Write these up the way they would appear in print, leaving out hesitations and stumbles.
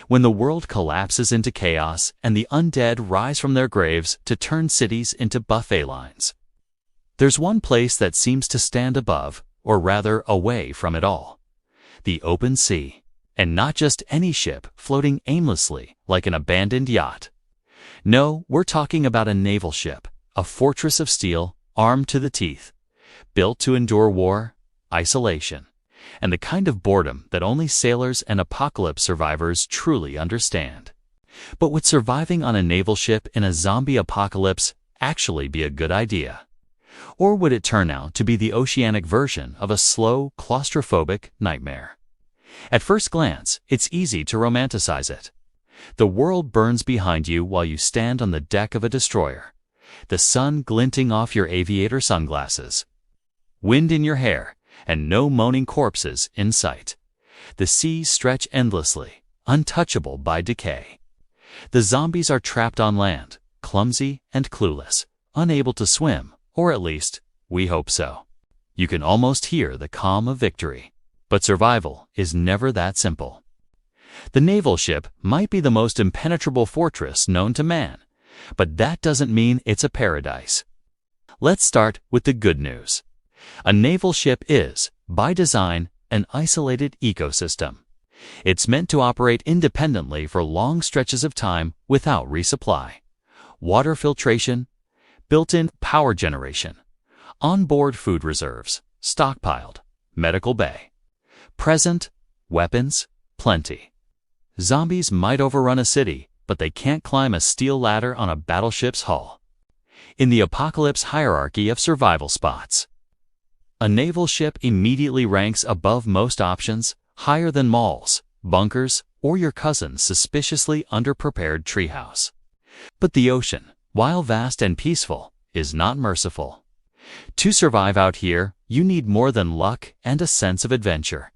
When the world collapses into chaos and the undead rise from their graves to turn cities into buffet lines. There's one place that seems to stand above, or rather away from it all. The open sea. And not just any ship floating aimlessly like an abandoned yacht. No, we're talking about a naval ship, a fortress of steel, armed to the teeth, built to endure war, isolation, and the kind of boredom that only sailors and apocalypse survivors truly understand. But would surviving on a naval ship in a zombie apocalypse actually be a good idea? Or would it turn out to be the oceanic version of a slow, claustrophobic nightmare? At first glance, it's easy to romanticize it. The world burns behind you while you stand on the deck of a destroyer, the sun glinting off your aviator sunglasses, wind in your hair, and no moaning corpses in sight. The seas stretch endlessly, untouchable by decay. The zombies are trapped on land, clumsy and clueless, unable to swim, or at least, we hope so. You can almost hear the calm of victory. But survival is never that simple. The naval ship might be the most impenetrable fortress known to man, but that doesn't mean it's a paradise. Let's start with the good news. A naval ship is, by design, an isolated ecosystem. It's meant to operate independently for long stretches of time without resupply. Water filtration, built-in power generation, onboard food reserves, stockpiled, medical bay. Present, weapons, plenty. Zombies might overrun a city, but they can't climb a steel ladder on a battleship's hull. In the apocalypse hierarchy of survival spots, a naval ship immediately ranks above most options, higher than malls, bunkers, or your cousin's suspiciously underprepared treehouse. But the ocean, while vast and peaceful, is not merciful. To survive out here, you need more than luck and a sense of adventure.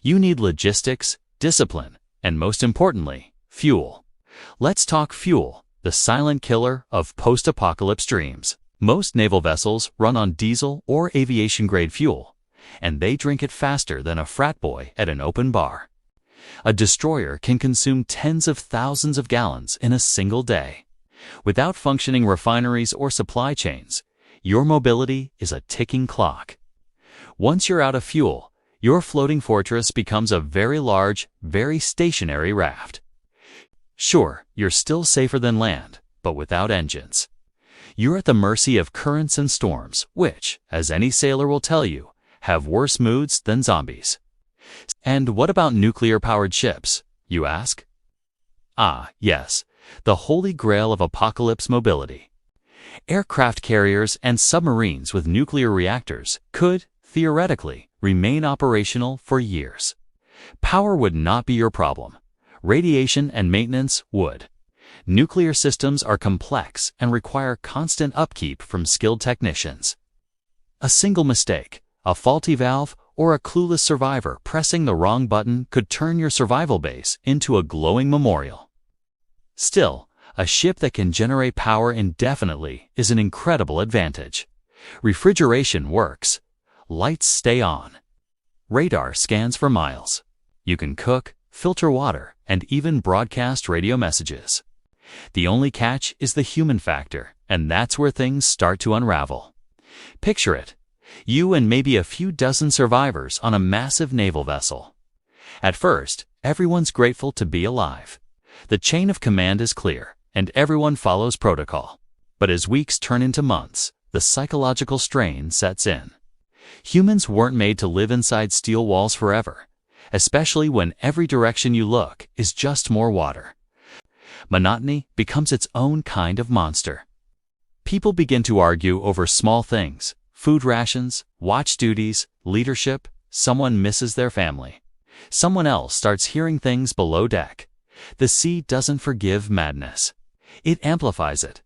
You need logistics, discipline, and most importantly, fuel. Let's talk fuel, the silent killer of post-apocalypse dreams. Most naval vessels run on diesel or aviation-grade fuel, and they drink it faster than a frat boy at an open bar. A destroyer can consume tens of thousands of gallons in a single day. Without functioning refineries or supply chains, your mobility is a ticking clock. Once you're out of fuel, your floating fortress becomes a very large, very stationary raft. Sure, you're still safer than land, but without engines. You're at the mercy of currents and storms, which, as any sailor will tell you, have worse moods than zombies. And what about nuclear-powered ships, you ask? Ah, yes, the holy grail of apocalypse mobility. Aircraft carriers and submarines with nuclear reactors could, theoretically, remain operational for years. Power would not be your problem. Radiation and maintenance would. Nuclear systems are complex and require constant upkeep from skilled technicians. A single mistake, a faulty valve, or a clueless survivor pressing the wrong button could turn your survival base into a glowing memorial. Still, a ship that can generate power indefinitely is an incredible advantage. Refrigeration works. Lights stay on. Radar scans for miles. You can cook, filter water, and even broadcast radio messages. The only catch is the human factor, and that's where things start to unravel. Picture it. You and maybe a few dozen survivors on a massive naval vessel. At first, everyone's grateful to be alive. The chain of command is clear, and everyone follows protocol. But as weeks turn into months, the psychological strain sets in. Humans weren't made to live inside steel walls forever, especially when every direction you look is just more water. Monotony becomes its own kind of monster. People begin to argue over small things: food rations, watch duties, leadership. Someone misses their family. Someone else starts hearing things below deck. The sea doesn't forgive madness. It amplifies it.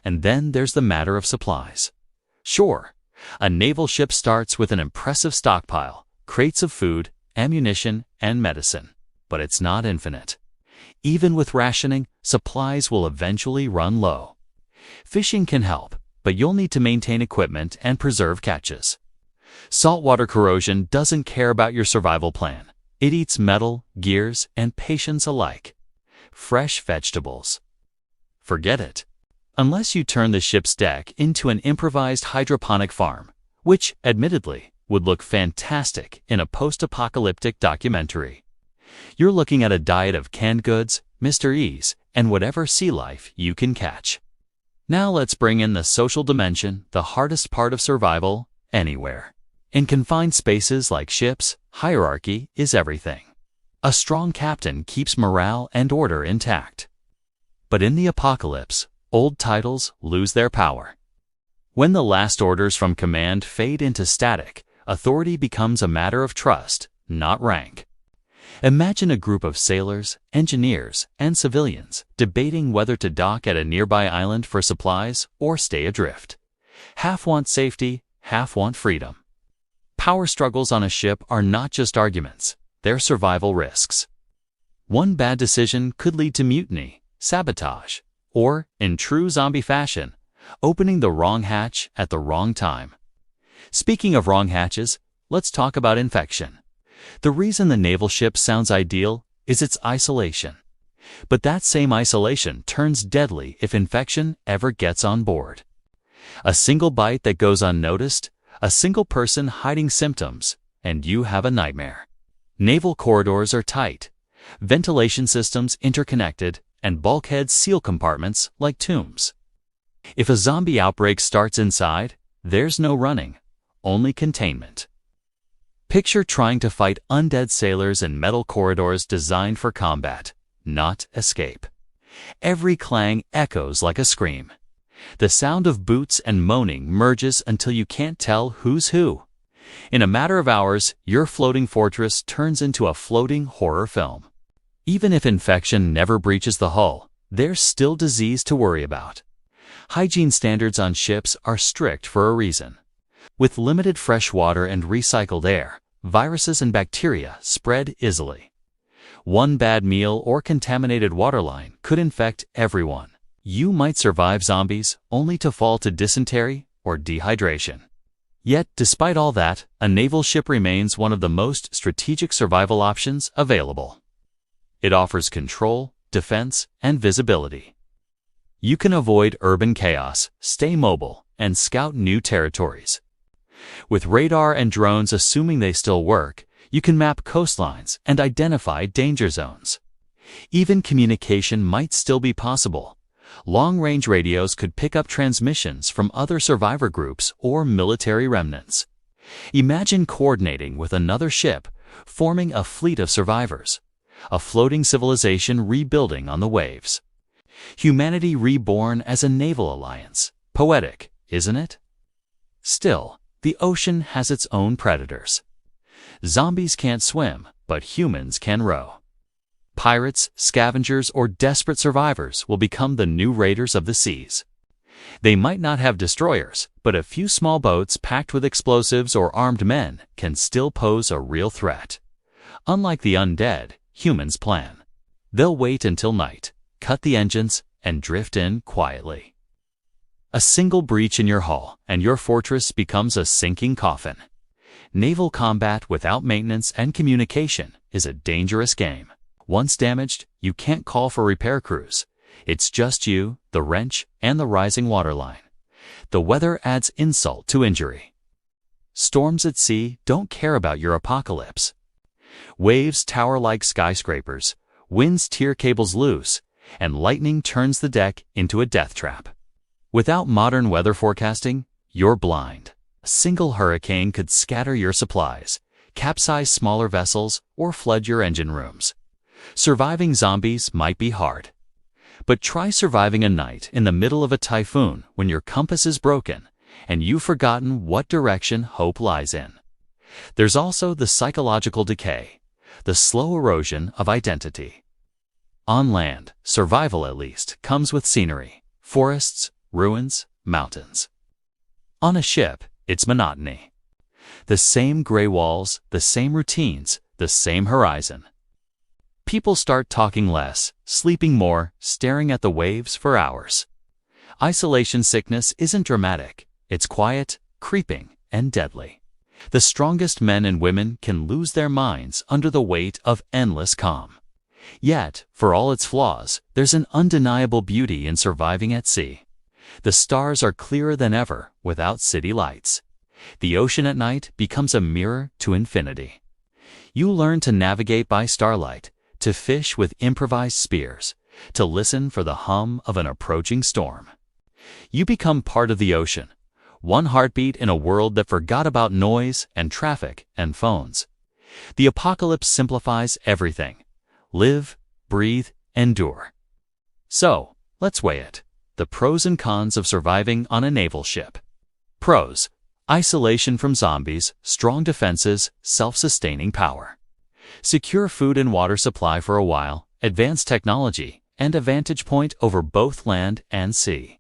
And then there's the matter of supplies. Sure, a naval ship starts with an impressive stockpile, crates of food, ammunition, and medicine. But it's not infinite. Even with rationing, supplies will eventually run low. Fishing can help, but you'll need to maintain equipment and preserve catches. Saltwater corrosion doesn't care about your survival plan. It eats metal, gears, and patience alike. fresh vegetables. Forget it. Unless you turn the ship's deck into an improvised hydroponic farm, which, admittedly, would look fantastic in a post-apocalyptic documentary. You're looking at a diet of canned goods, Mr. E's, and whatever sea life you can catch. Now let's bring in the social dimension, the hardest part of survival anywhere. In confined spaces like ships, hierarchy is everything. A strong captain keeps morale and order intact. But in the apocalypse, old titles lose their power. When the last orders from command fade into static, authority becomes a matter of trust, not rank. Imagine a group of sailors, engineers, and civilians debating whether to dock at a nearby island for supplies or stay adrift. Half want safety, half want freedom. Power struggles on a ship are not just arguments, they're survival risks. One bad decision could lead to mutiny, sabotage, or, in true zombie fashion, opening the wrong hatch at the wrong time. Speaking of wrong hatches, let's talk about infection. The reason the naval ship sounds ideal is its isolation. But that same isolation turns deadly if infection ever gets on board. A single bite that goes unnoticed, a single person hiding symptoms, and you have a nightmare. Naval corridors are tight, ventilation systems interconnected, and bulkheads seal compartments like tombs. If a zombie outbreak starts inside, there's no running, only containment. Picture trying to fight undead sailors in metal corridors designed for combat, not escape. Every clang echoes like a scream. The sound of boots and moaning merges until you can't tell who's who. In a matter of hours, your floating fortress turns into a floating horror film. Even if infection never breaches the hull, there's still disease to worry about. Hygiene standards on ships are strict for a reason. With limited fresh water and recycled air, viruses and bacteria spread easily. One bad meal or contaminated waterline could infect everyone. You might survive zombies only to fall to dysentery or dehydration. Yet, despite all that, a naval ship remains one of the most strategic survival options available. It offers control, defense, and visibility. You can avoid urban chaos, stay mobile, and scout new territories. With radar and drones assuming they still work, you can map coastlines and identify danger zones. Even communication might still be possible. Long-range radios could pick up transmissions from other survivor groups or military remnants. Imagine coordinating with another ship, forming a fleet of survivors. A floating civilization rebuilding on the waves. Humanity reborn as a naval alliance. Poetic, isn't it? Still, the ocean has its own predators. Zombies can't swim, but humans can row. Pirates, scavengers, or desperate survivors will become the new raiders of the seas. They might not have destroyers, but a few small boats packed with explosives or armed men can still pose a real threat. Unlike the undead, humans plan. They'll wait until night, cut the engines, and drift in quietly. A single breach in your hull, and your fortress becomes a sinking coffin. Naval combat without maintenance and communication is a dangerous game. Once damaged, you can't call for repair crews. It's just you, the wrench, and the rising waterline. The weather adds insult to injury. Storms at sea don't care about your apocalypse. Waves tower like skyscrapers, winds tear cables loose, and lightning turns the deck into a death trap. Without modern weather forecasting, you're blind. A single hurricane could scatter your supplies, capsize smaller vessels, or flood your engine rooms. Surviving zombies might be hard. But try surviving a night in the middle of a typhoon when your compass is broken and you've forgotten what direction hope lies in. There's also the psychological decay, the slow erosion of identity. On land, survival at least comes with scenery, forests, ruins, mountains. On a ship, it's monotony. The same gray walls, the same routines, the same horizon. People start talking less, sleeping more, staring at the waves for hours. Isolation sickness isn't dramatic. It's quiet, creeping, and deadly. The strongest men and women can lose their minds under the weight of endless calm. Yet, for all its flaws, there's an undeniable beauty in surviving at sea. The stars are clearer than ever without city lights. The ocean at night becomes a mirror to infinity. You learn to navigate by starlight, to fish with improvised spears, to listen for the hum of an approaching storm. You become part of the ocean, one heartbeat in a world that forgot about noise and traffic and phones. The apocalypse simplifies everything. Live, breathe, endure. So, let's weigh it. The pros and cons of surviving on a naval ship. Pros: isolation from zombies, strong defenses, self-sustaining power. Secure food and water supply for a while, advanced technology, and a vantage point over both land and sea.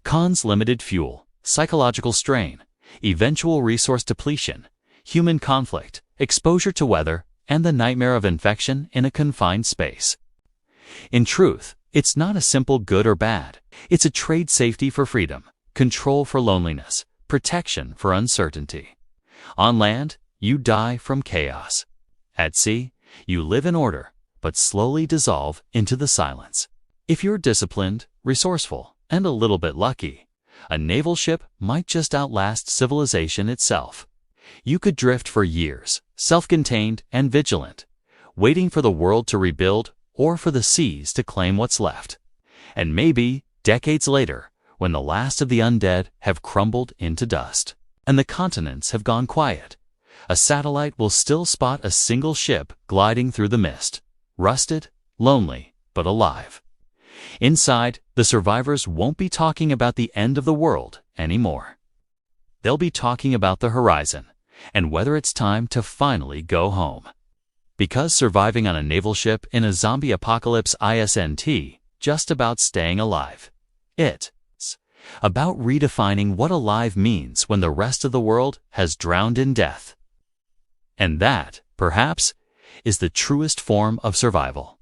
Cons: limited fuel, psychological strain, eventual resource depletion, human conflict, exposure to weather, and the nightmare of infection in a confined space. In truth, it's not a simple good or bad. It's a trade: safety for freedom, control for loneliness, protection for uncertainty. On land, you die from chaos. At sea, you live in order, but slowly dissolve into the silence. If you're disciplined, resourceful, and a little bit lucky, a naval ship might just outlast civilization itself. You could drift for years, self-contained and vigilant, waiting for the world to rebuild or for the seas to claim what's left. And maybe, decades later, when the last of the undead have crumbled into dust, and the continents have gone quiet, a satellite will still spot a single ship gliding through the mist, rusted, lonely, but alive. Inside, the survivors won't be talking about the end of the world anymore. They'll be talking about the horizon, and whether it's time to finally go home. Because surviving on a naval ship in a zombie apocalypse isn't just about staying alive. It's about redefining what alive means when the rest of the world has drowned in death. And that, perhaps, is the truest form of survival.